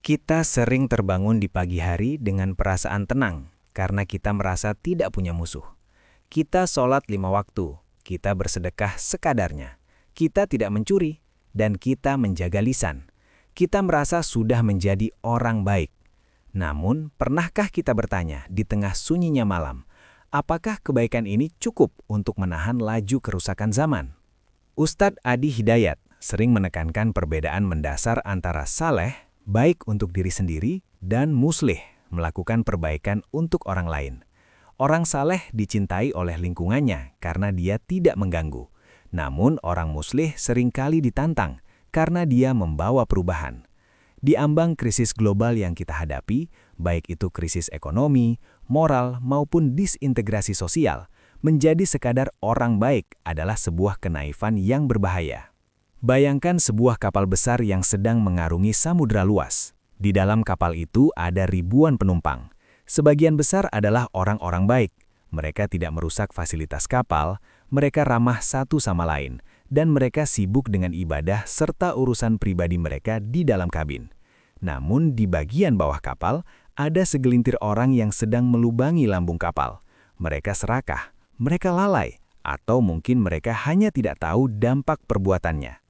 Kita sering terbangun di pagi hari dengan perasaan tenang karena kita merasa tidak punya musuh. Kita sholat 5 waktu, kita bersedekah sekadarnya, kita tidak mencuri, dan kita menjaga lisan. Kita merasa sudah menjadi orang baik. Namun, pernahkah kita bertanya di tengah sunyinya malam, apakah kebaikan ini cukup untuk menahan laju kerusakan zaman? Ustadz Adi Hidayat sering menekankan perbedaan mendasar antara saleh, baik untuk diri sendiri, dan muslih, melakukan perbaikan untuk orang lain. Orang saleh dicintai oleh lingkungannya karena dia tidak mengganggu. Namun orang muslih seringkali ditantang karena dia membawa perubahan. Di ambang krisis global yang kita hadapi, baik itu krisis ekonomi, moral, maupun disintegrasi sosial, menjadi sekadar orang baik adalah sebuah kenaifan yang berbahaya. Bayangkan sebuah kapal besar yang sedang mengarungi samudra luas. Di dalam kapal itu ada ribuan penumpang. Sebagian besar adalah orang-orang baik. Mereka tidak merusak fasilitas kapal, mereka ramah satu sama lain, dan mereka sibuk dengan ibadah serta urusan pribadi mereka di dalam kabin. Namun di bagian bawah kapal, ada segelintir orang yang sedang melubangi lambung kapal. Mereka serakah, mereka lalai, atau mungkin mereka hanya tidak tahu dampak perbuatannya.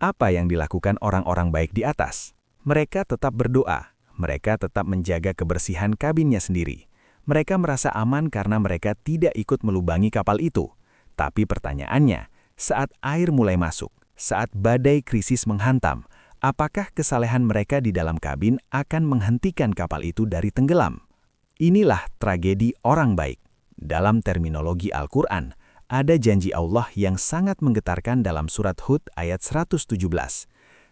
Apa yang dilakukan orang-orang baik di atas? Mereka tetap berdoa, mereka tetap menjaga kebersihan kabinnya sendiri. Mereka merasa aman karena mereka tidak ikut melubangi kapal itu. Tapi pertanyaannya, saat air mulai masuk, saat badai krisis menghantam, apakah kesalehan mereka di dalam kabin akan menghentikan kapal itu dari tenggelam? Inilah tragedi orang baik. Dalam terminologi Al-Quran, ada janji Allah yang sangat menggetarkan dalam surat Hud ayat 117.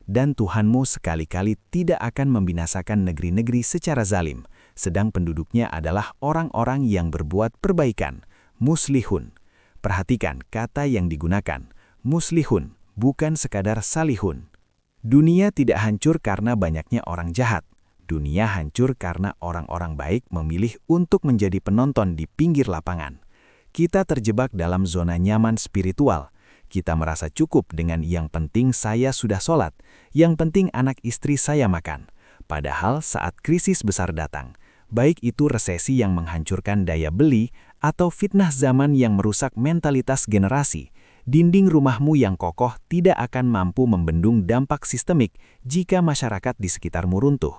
Dan Tuhanmu sekali-kali tidak akan membinasakan negeri-negeri secara zalim, sedang penduduknya adalah orang-orang yang berbuat perbaikan, muslihun. Perhatikan kata yang digunakan, muslihun, bukan sekadar salihun. Dunia tidak hancur karena banyaknya orang jahat. Dunia hancur karena orang-orang baik memilih untuk menjadi penonton di pinggir lapangan. Kita terjebak dalam zona nyaman spiritual. Kita merasa cukup dengan yang penting saya sudah sholat, yang penting anak istri saya makan. Padahal saat krisis besar datang, baik itu resesi yang menghancurkan daya beli atau fitnah zaman yang merusak mentalitas generasi, dinding rumahmu yang kokoh tidak akan mampu membendung dampak sistemik jika masyarakat di sekitarmu runtuh.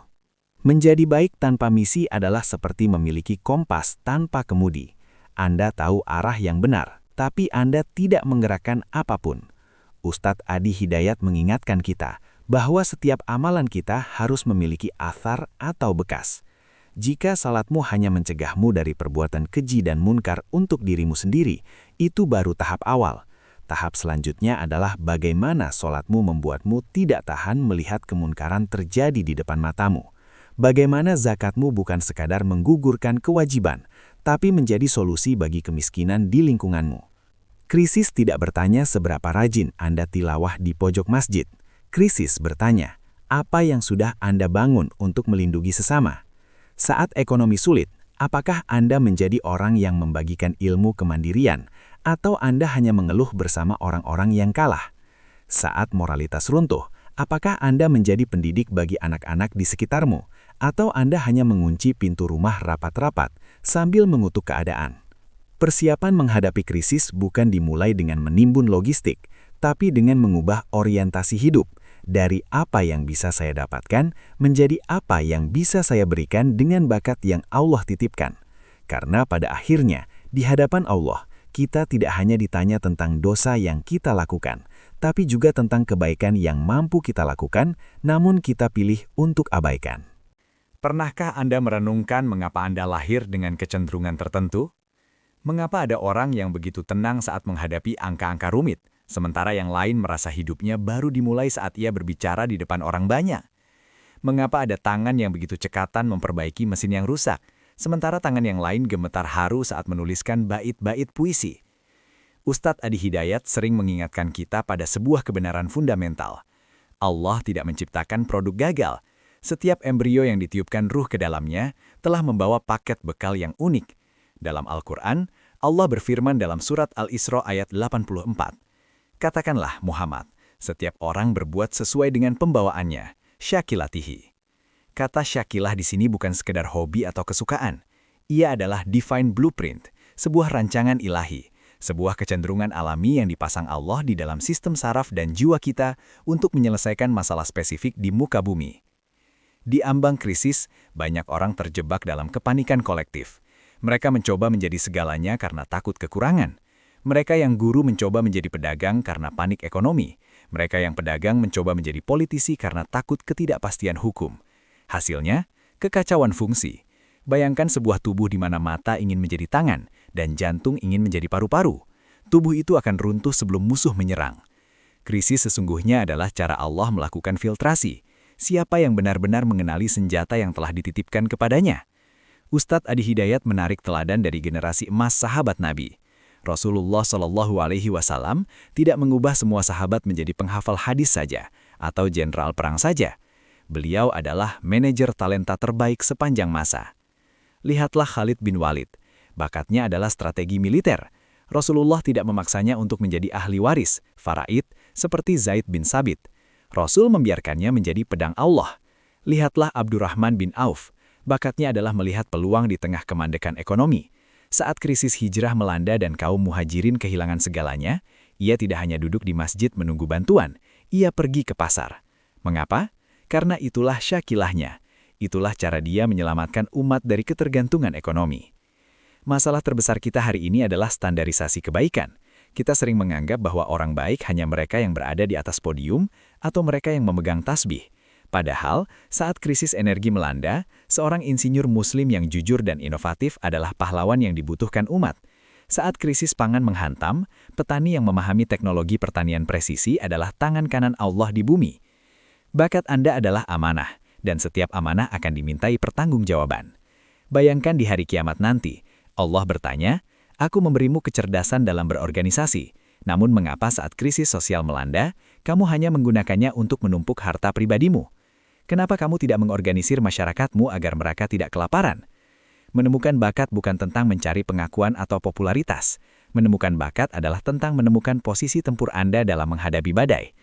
Menjadi baik tanpa misi adalah seperti memiliki kompas tanpa kemudi. Anda tahu arah yang benar, tapi Anda tidak menggerakkan apapun. Ustadz Adi Hidayat mengingatkan kita bahwa setiap amalan kita harus memiliki athar atau bekas. Jika salatmu hanya mencegahmu dari perbuatan keji dan munkar untuk dirimu sendiri, itu baru tahap awal. Tahap selanjutnya adalah bagaimana salatmu membuatmu tidak tahan melihat kemunkaran terjadi di depan matamu. Bagaimana zakatmu bukan sekadar menggugurkan kewajiban, tapi menjadi solusi bagi kemiskinan di lingkunganmu. Krisis tidak bertanya seberapa rajin Anda tilawah di pojok masjid. Krisis bertanya, apa yang sudah Anda bangun untuk melindungi sesama? Saat ekonomi sulit, apakah Anda menjadi orang yang membagikan ilmu kemandirian, atau Anda hanya mengeluh bersama orang-orang yang kalah? Saat moralitas runtuh, apakah Anda menjadi pendidik bagi anak-anak di sekitarmu, atau Anda hanya mengunci pintu rumah rapat-rapat sambil mengutuk keadaan? Persiapan menghadapi krisis bukan dimulai dengan menimbun logistik, tapi dengan mengubah orientasi hidup dari apa yang bisa saya dapatkan menjadi apa yang bisa saya berikan dengan bakat yang Allah titipkan. Karena pada akhirnya, di hadapan Allah, kita tidak hanya ditanya tentang dosa yang kita lakukan, tapi juga tentang kebaikan yang mampu kita lakukan, namun kita pilih untuk abaikan. Pernahkah Anda merenungkan mengapa Anda lahir dengan kecenderungan tertentu? Mengapa ada orang yang begitu tenang saat menghadapi angka-angka rumit, sementara yang lain merasa hidupnya baru dimulai saat ia berbicara di depan orang banyak? Mengapa ada tangan yang begitu cekatan memperbaiki mesin yang rusak, sementara tangan yang lain gemetar haru saat menuliskan bait-bait puisi? Ustadz Adi Hidayat sering mengingatkan kita pada sebuah kebenaran fundamental. Allah tidak menciptakan produk gagal. Setiap embrio yang ditiupkan ruh ke dalamnya telah membawa paket bekal yang unik. Dalam Al-Quran, Allah berfirman dalam surat Al-Isra ayat 84. Katakanlah Muhammad, setiap orang berbuat sesuai dengan pembawaannya, syakilatihi. Kata syakilah di sini bukan sekedar hobi atau kesukaan. Ia adalah divine blueprint, sebuah rancangan ilahi, sebuah kecenderungan alami yang dipasang Allah di dalam sistem saraf dan jiwa kita untuk menyelesaikan masalah spesifik di muka bumi. Di ambang krisis, banyak orang terjebak dalam kepanikan kolektif. Mereka mencoba menjadi segalanya karena takut kekurangan. Mereka yang guru mencoba menjadi pedagang karena panik ekonomi. Mereka yang pedagang mencoba menjadi politisi karena takut ketidakpastian hukum. Hasilnya, kekacauan fungsi. Bayangkan sebuah tubuh di mana mata ingin menjadi tangan dan jantung ingin menjadi paru-paru. Tubuh itu akan runtuh sebelum musuh menyerang. Krisis sesungguhnya adalah cara Allah melakukan filtrasi. Siapa yang benar-benar mengenali senjata yang telah dititipkan kepadanya? Ustadz Adi Hidayat menarik teladan dari generasi emas sahabat Nabi. Rasulullah Shallallahu Alaihi Wasallam tidak mengubah semua sahabat menjadi penghafal hadis saja atau jenderal perang saja. Beliau adalah manajer talenta terbaik sepanjang masa. Lihatlah Khalid bin Walid. Bakatnya adalah strategi militer. Rasulullah tidak memaksanya untuk menjadi ahli waris, faraid, seperti Zaid bin Sabit. Rasul membiarkannya menjadi pedang Allah. Lihatlah Abdurrahman bin Auf. Bakatnya adalah melihat peluang di tengah kemandekan ekonomi. Saat krisis hijrah melanda dan kaum muhajirin kehilangan segalanya, ia tidak hanya duduk di masjid menunggu bantuan, ia pergi ke pasar. Mengapa? Karena itulah syakilahnya. Itulah cara dia menyelamatkan umat dari ketergantungan ekonomi. Masalah terbesar kita hari ini adalah standarisasi kebaikan. Kita sering menganggap bahwa orang baik hanya mereka yang berada di atas podium atau mereka yang memegang tasbih. Padahal, saat krisis energi melanda, seorang insinyur muslim yang jujur dan inovatif adalah pahlawan yang dibutuhkan umat. Saat krisis pangan menghantam, petani yang memahami teknologi pertanian presisi adalah tangan kanan Allah di bumi. Bakat Anda adalah amanah. Dan setiap amanah akan dimintai pertanggungjawaban. Bayangkan di hari kiamat nanti, Allah bertanya, "Aku memberimu kecerdasan dalam berorganisasi, namun mengapa saat krisis sosial melanda, kamu hanya menggunakannya untuk menumpuk harta pribadimu? Kenapa kamu tidak mengorganisir masyarakatmu agar mereka tidak kelaparan?" Menemukan bakat bukan tentang mencari pengakuan atau popularitas. Menemukan bakat adalah tentang menemukan posisi tempur Anda dalam menghadapi badai.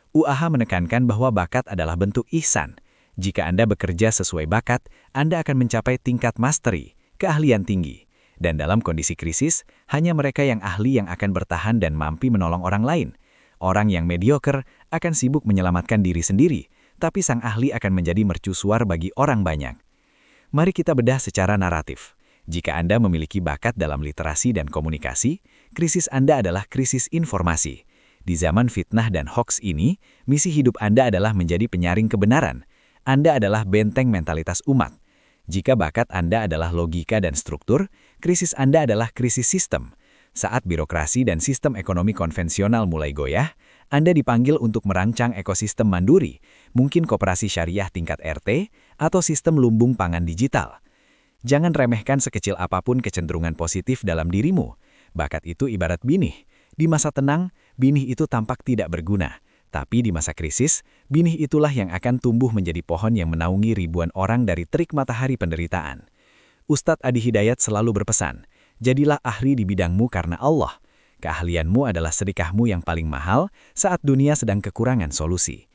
UAH menekankan bahwa bakat adalah bentuk ihsan. Jika Anda bekerja sesuai bakat, Anda akan mencapai tingkat mastery, keahlian tinggi. Dan dalam kondisi krisis, hanya mereka yang ahli yang akan bertahan dan mampu menolong orang lain. Orang yang mediocre akan sibuk menyelamatkan diri sendiri, tapi sang ahli akan menjadi mercusuar bagi orang banyak. Mari kita bedah secara naratif. Jika Anda memiliki bakat dalam literasi dan komunikasi, krisis Anda adalah krisis informasi. Di zaman fitnah dan hoaks ini, misi hidup Anda adalah menjadi penyaring kebenaran. Anda adalah benteng mentalitas umat. Jika bakat Anda adalah logika dan struktur, krisis Anda adalah krisis sistem. Saat birokrasi dan sistem ekonomi konvensional mulai goyah, Anda dipanggil untuk merancang ekosistem mandiri, mungkin koperasi syariah tingkat RT, atau sistem lumbung pangan digital. Jangan remehkan sekecil apapun kecenderungan positif dalam dirimu. Bakat itu ibarat binih. Di masa tenang, binih itu tampak tidak berguna. Tapi di masa krisis, binih itulah yang akan tumbuh menjadi pohon yang menaungi ribuan orang dari terik matahari penderitaan. Ustadz Adi Hidayat selalu berpesan, jadilah ahli di bidangmu karena Allah. Keahlianmu adalah sedekahmu yang paling mahal saat dunia sedang kekurangan solusi.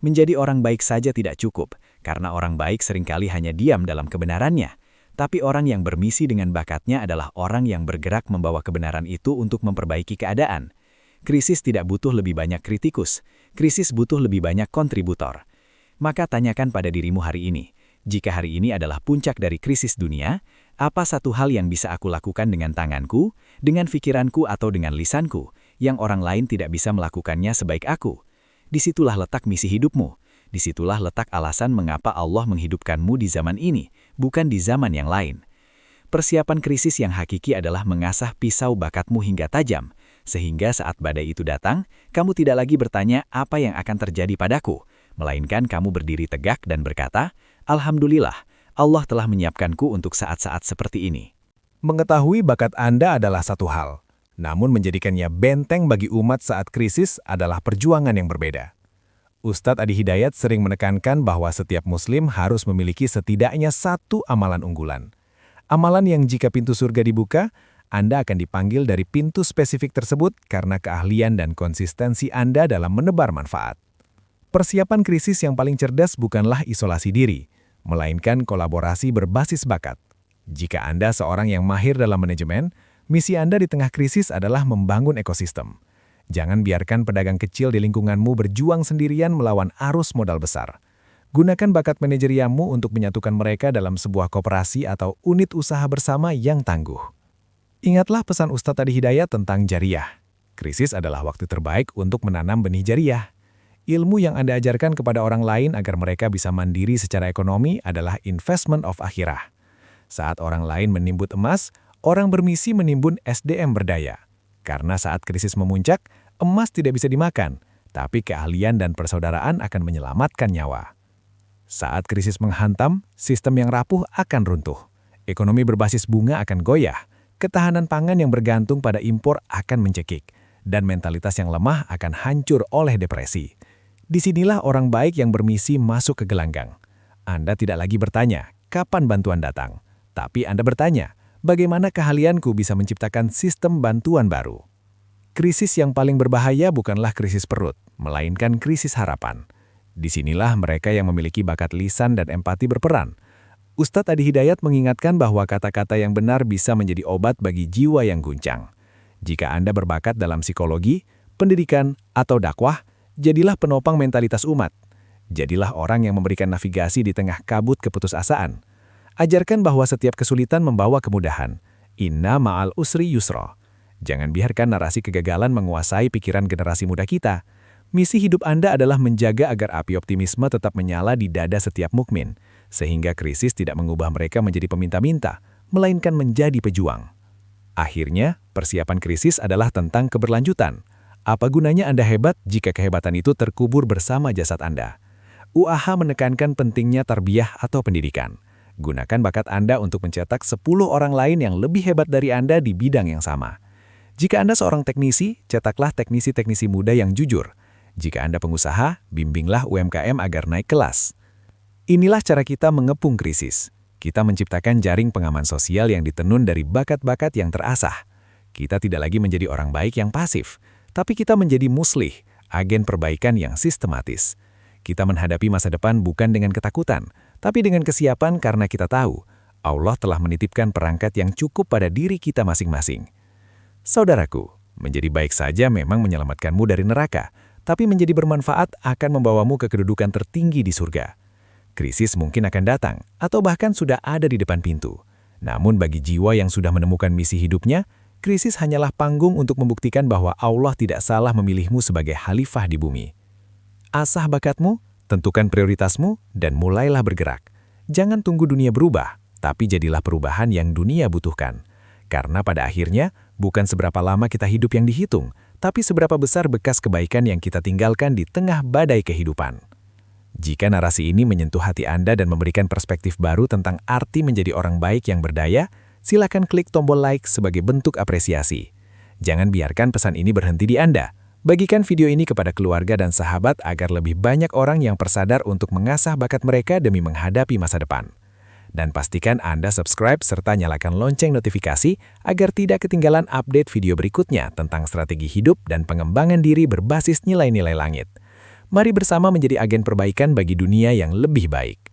Menjadi orang baik saja tidak cukup, karena orang baik seringkali hanya diam dalam kebenarannya. Tapi orang yang bermisi dengan bakatnya adalah orang yang bergerak membawa kebenaran itu untuk memperbaiki keadaan. Krisis tidak butuh lebih banyak kritikus, krisis butuh lebih banyak kontributor. Maka tanyakan pada dirimu hari ini, jika hari ini adalah puncak dari krisis dunia, apa satu hal yang bisa aku lakukan dengan tanganku, dengan pikiranku atau dengan lisanku, yang orang lain tidak bisa melakukannya sebaik aku? Disitulah letak misi hidupmu, disitulah letak alasan mengapa Allah menghidupkanmu di zaman ini, bukan di zaman yang lain. Persiapan krisis yang hakiki adalah mengasah pisau bakatmu hingga tajam, sehingga saat badai itu datang, kamu tidak lagi bertanya apa yang akan terjadi padaku, melainkan kamu berdiri tegak dan berkata, "Alhamdulillah, Allah telah menyiapkanku untuk saat-saat seperti ini." Mengetahui bakat Anda adalah satu hal, namun menjadikannya benteng bagi umat saat krisis adalah perjuangan yang berbeda. Ustadz Adi Hidayat sering menekankan bahwa setiap muslim harus memiliki setidaknya satu amalan unggulan. Amalan yang jika pintu surga dibuka, Anda akan dipanggil dari pintu spesifik tersebut karena keahlian dan konsistensi Anda dalam menebar manfaat. Persiapan krisis yang paling cerdas bukanlah isolasi diri, melainkan kolaborasi berbasis bakat. Jika Anda seorang yang mahir dalam manajemen, misi Anda di tengah krisis adalah membangun ekosistem. Jangan biarkan pedagang kecil di lingkunganmu berjuang sendirian melawan arus modal besar. Gunakan bakat manajeriamu untuk menyatukan mereka dalam sebuah koperasi atau unit usaha bersama yang tangguh. Ingatlah pesan Ustadz Adi Hidayat tentang jariyah. Krisis adalah waktu terbaik untuk menanam benih jariyah. Ilmu yang Anda ajarkan kepada orang lain agar mereka bisa mandiri secara ekonomi adalah investment of akhirah. Saat orang lain menimbun emas, orang bermisi menimbun SDM berdaya. Karena saat krisis memuncak, emas tidak bisa dimakan, tapi keahlian dan persaudaraan akan menyelamatkan nyawa. Saat krisis menghantam, sistem yang rapuh akan runtuh. Ekonomi berbasis bunga akan goyah, ketahanan pangan yang bergantung pada impor akan mencekik, dan mentalitas yang lemah akan hancur oleh depresi. Disinilah orang baik yang bermisi masuk ke gelanggang. Anda tidak lagi bertanya, kapan bantuan datang? Tapi Anda bertanya, bagaimana keahlianku bisa menciptakan sistem bantuan baru? Krisis yang paling berbahaya bukanlah krisis perut, melainkan krisis harapan. Disinilah mereka yang memiliki bakat lisan dan empati berperan. Ustadz Adi Hidayat mengingatkan bahwa kata-kata yang benar bisa menjadi obat bagi jiwa yang guncang. Jika Anda berbakat dalam psikologi, pendidikan, atau dakwah, jadilah penopang mentalitas umat. Jadilah orang yang memberikan navigasi di tengah kabut keputusasaan. Ajarkan bahwa setiap kesulitan membawa kemudahan. Inna ma'al usri yusra. Jangan biarkan narasi kegagalan menguasai pikiran generasi muda kita. Misi hidup Anda adalah menjaga agar api optimisme tetap menyala di dada setiap mukmin, sehingga krisis tidak mengubah mereka menjadi peminta-minta, melainkan menjadi pejuang. Akhirnya, persiapan krisis adalah tentang keberlanjutan. Apa gunanya Anda hebat jika kehebatan itu terkubur bersama jasad Anda? UAH menekankan pentingnya tarbiyah atau pendidikan. Gunakan bakat Anda untuk mencetak 10 orang lain yang lebih hebat dari Anda di bidang yang sama. Jika Anda seorang teknisi, cetaklah teknisi-teknisi muda yang jujur. Jika Anda pengusaha, bimbinglah UMKM agar naik kelas. Inilah cara kita mengepung krisis. Kita menciptakan jaring pengaman sosial yang ditenun dari bakat-bakat yang terasah. Kita tidak lagi menjadi orang baik yang pasif, tapi kita menjadi muslih, agen perbaikan yang sistematis. Kita menghadapi masa depan bukan dengan ketakutan, tapi dengan kesiapan karena kita tahu Allah telah menitipkan perangkat yang cukup pada diri kita masing-masing. Saudaraku, menjadi baik saja memang menyelamatkanmu dari neraka, tapi menjadi bermanfaat akan membawamu ke kedudukan tertinggi di surga. Krisis mungkin akan datang, atau bahkan sudah ada di depan pintu. Namun bagi jiwa yang sudah menemukan misi hidupnya, krisis hanyalah panggung untuk membuktikan bahwa Allah tidak salah memilihmu sebagai khalifah di bumi. Asah bakatmu, tentukan prioritasmu, dan mulailah bergerak. Jangan tunggu dunia berubah, tapi jadilah perubahan yang dunia butuhkan. Karena pada akhirnya, bukan seberapa lama kita hidup yang dihitung, tapi seberapa besar bekas kebaikan yang kita tinggalkan di tengah badai kehidupan. Jika narasi ini menyentuh hati Anda dan memberikan perspektif baru tentang arti menjadi orang baik yang berdaya, silakan klik tombol like sebagai bentuk apresiasi. Jangan biarkan pesan ini berhenti di Anda. Bagikan video ini kepada keluarga dan sahabat agar lebih banyak orang yang tersadar untuk mengasah bakat mereka demi menghadapi masa depan. Dan pastikan Anda subscribe serta nyalakan lonceng notifikasi agar tidak ketinggalan update video berikutnya tentang strategi hidup dan pengembangan diri berbasis nilai-nilai langit. Mari bersama menjadi agen perbaikan bagi dunia yang lebih baik.